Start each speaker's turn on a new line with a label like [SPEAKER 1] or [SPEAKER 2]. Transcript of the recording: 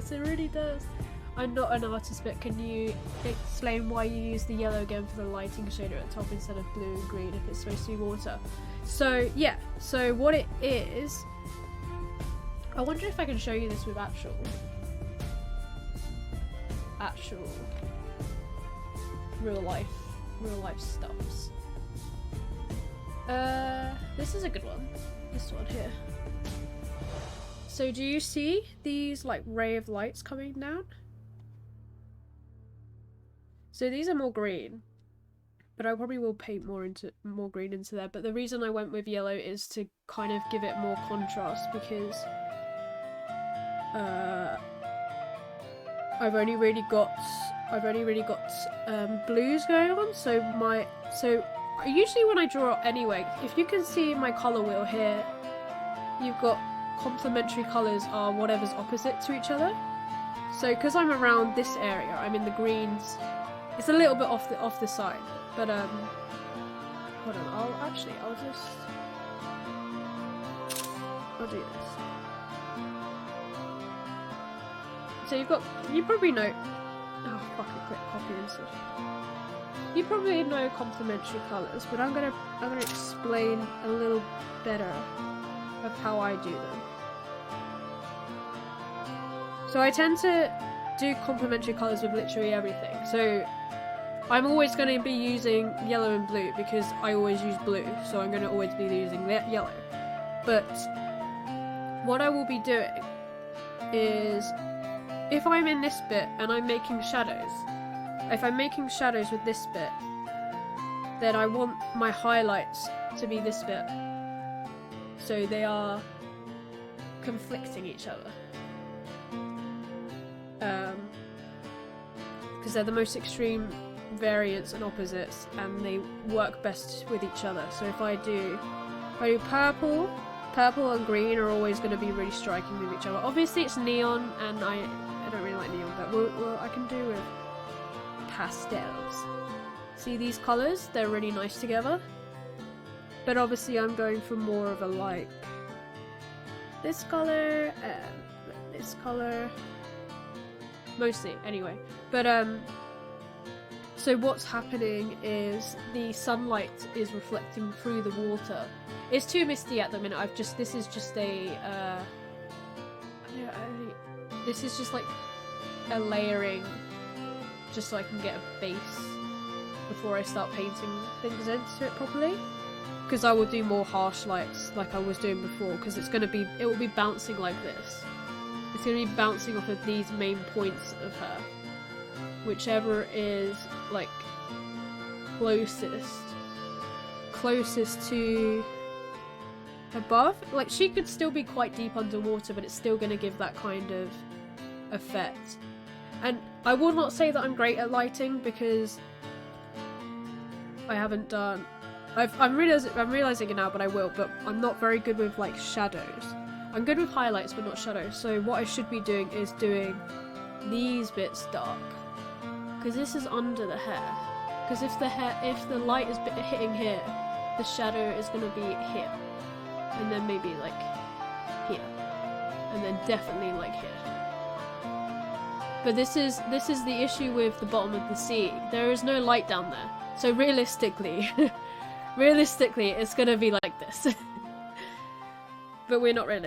[SPEAKER 1] does, it really does. I'm not an artist, but can you explain why you use the yellow again for the lighting shader at the top instead of blue and green if it's supposed to be water? So yeah, so what it is, I wonder if I can show you this with actual real life stuffs. This is a good one. This one here. So do you see these like ray of lights coming down? So these are more green, but I probably will paint more green into there. But the reason I went with yellow is to kind of give it more contrast, because I've only really got blues going on. So usually when I draw anyway, if you can see my color wheel here, you've got complementary colors are whatever's opposite to each other. So because I'm around this area, I'm in the greens. It's a little bit off the side, but hold on. I'll do this. So you probably know. Oh fuck it! Quick copy insert. You probably know complementary colors, but I'm gonna explain a little better of how I do them. So I tend to do complementary colors with literally everything. So I'm always going to be using yellow and blue because I always use blue, so I'm going to always be using yellow. But what I will be doing is, if I'm in this bit and I'm making shadows, if I'm making shadows with this bit, then I want my highlights to be this bit. So they are conflicting each other. Because they're the most extreme variants and opposites, and they work best with each other. So if I do purple and green are always going to be really striking with each other. Obviously it's neon, and I don't really like neon, but I can do with pastels. See these colours? They're really nice together. But obviously I'm going for more of a like this colour and this colour. Mostly, anyway. But so what's happening is the sunlight is reflecting through the water. It's too misty at the minute. This is just like a layering, just so I can get a base before I start painting things into it properly. Because I will do more harsh lights like I was doing before, because it will be bouncing like this. It's going to be bouncing off of these main points of her. Whichever is, like, closest to above. Like, she could still be quite deep underwater, but it's still going to give that kind of effect. And I will not say that I'm great at lighting, because I haven't done... I'm realising it now, but I will. But I'm not very good with, like, shadows. I'm good with highlights, but not shadows. So what I should be doing is doing these bits dark. Because this is under the hair. Because if the light is hitting here, the shadow is going to be here. And then maybe, like, here. And then definitely, like, here. But this is the issue with the bottom of the sea. There is no light down there. So realistically, it's going to be like this. But we're not realistic.